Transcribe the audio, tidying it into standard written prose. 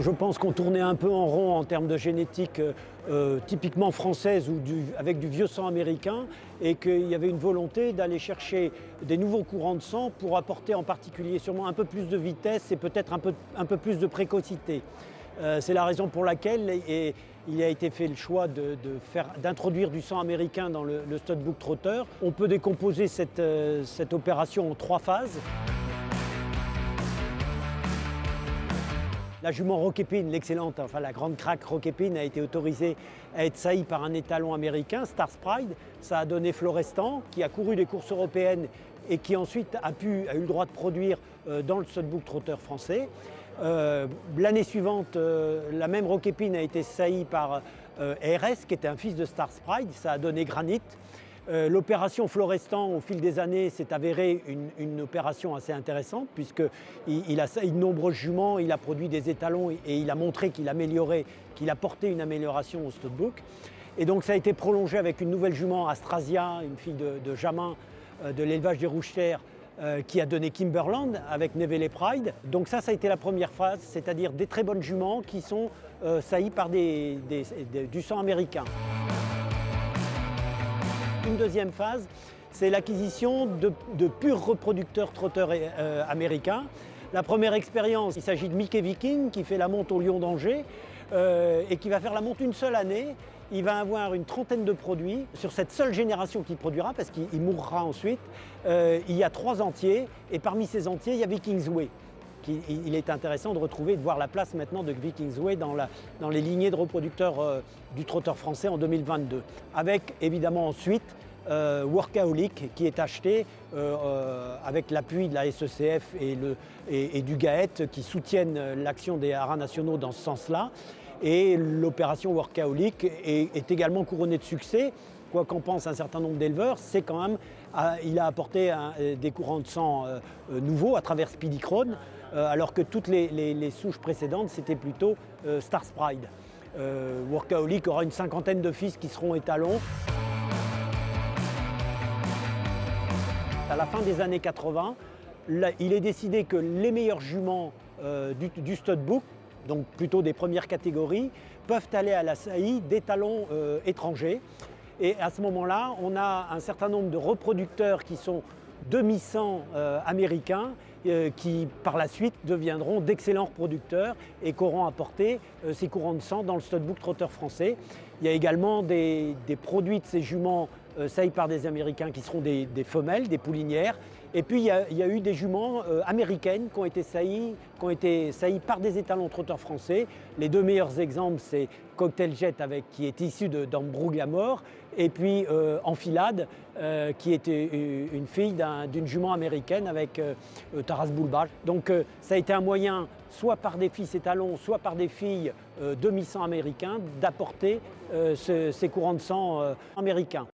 Je pense qu'on tournait un peu en rond en termes de génétique typiquement française ou avec du vieux sang américain, et qu'il y avait une volonté d'aller chercher des nouveaux courants de sang pour apporter en particulier sûrement un peu plus de vitesse et peut-être un peu plus de précocité. C'est la raison pour laquelle il a été fait le choix d'introduire du sang américain dans le studbook trotteur. On peut décomposer cette opération en 3 phases. La jument Roquépine, l'excellente, enfin la grande craque Roquépine, a été autorisée à être saillie par un étalon américain, Stars Pride. Ça a donné Florestan, qui a couru des courses européennes et qui ensuite a eu le droit de produire dans le studbook trotteur français. L'année suivante, la même Roquépine a été saillie par RS, qui était un fils de Stars Pride. Ça a donné Granit. L'opération Florestan, au fil des années, s'est avérée une opération assez intéressante, puisqu'il a sailli de nombreux juments, il a produit des étalons et il a montré qu'il apportait une amélioration au studbook. Et donc ça a été prolongé avec une nouvelle jument, Astrasia, une fille de Jamin, de l'élevage des Rouge-Terre, qui a donné Kimberland avec Nevele Pride. Donc ça a été la première phase, c'est-à-dire des très bonnes juments qui sont saillies par du sang américain. Une deuxième phase, c'est l'acquisition de purs reproducteurs trotteurs américains. La première expérience, il s'agit de Mickey Viking qui fait la monte au Lion d'Angers et qui va faire la monte une seule année. Il va avoir une trentaine de produits sur cette seule génération qu'il produira, parce qu'il mourra ensuite. Il y a 3 entiers, et parmi ces entiers, il y a Vikings Way. Il est intéressant de retrouver, de voir la place maintenant de Vikings Way dans les lignées de reproducteurs du trotteur français en 2022. Avec évidemment ensuite Workaholic qui est acheté avec l'appui de la SECF et du GAET qui soutiennent l'action des haras nationaux dans ce sens-là. Et l'opération Workaholic est également couronnée de succès. Quoi qu'en pense un certain nombre d'éleveurs, c'est quand même, il a apporté des courants de sang nouveaux à travers Speedychrone, alors que toutes les souches précédentes, c'était plutôt Stars Pride. Workaholic aura une 50aine de fils qui seront étalons. À la fin des années 80, il est décidé que les meilleurs juments du studbook, donc plutôt des premières catégories, peuvent aller à la saillie d'étalons étrangers. Et à ce moment-là, on a un certain nombre de reproducteurs qui sont demi-sang américains qui, par la suite, deviendront d'excellents reproducteurs et qui auront apporté ces courants de sang dans le studbook trotteur français. Il y a également des produits de ces juments saillis par des Américains qui seront des femelles, des poulinières. Et puis il y a eu des juments américaines qui ont été saillies par des étalons trotteurs français. Les 2 meilleurs exemples, c'est Cocktail Jet qui est issu d'Ambrouglamore, et puis Enfilade qui était une fille d'une jument américaine avec Taras Bulba. Donc ça a été un moyen, soit par des fils étalons, soit par des filles demi-sang américains, d'apporter ces courants de sang américains.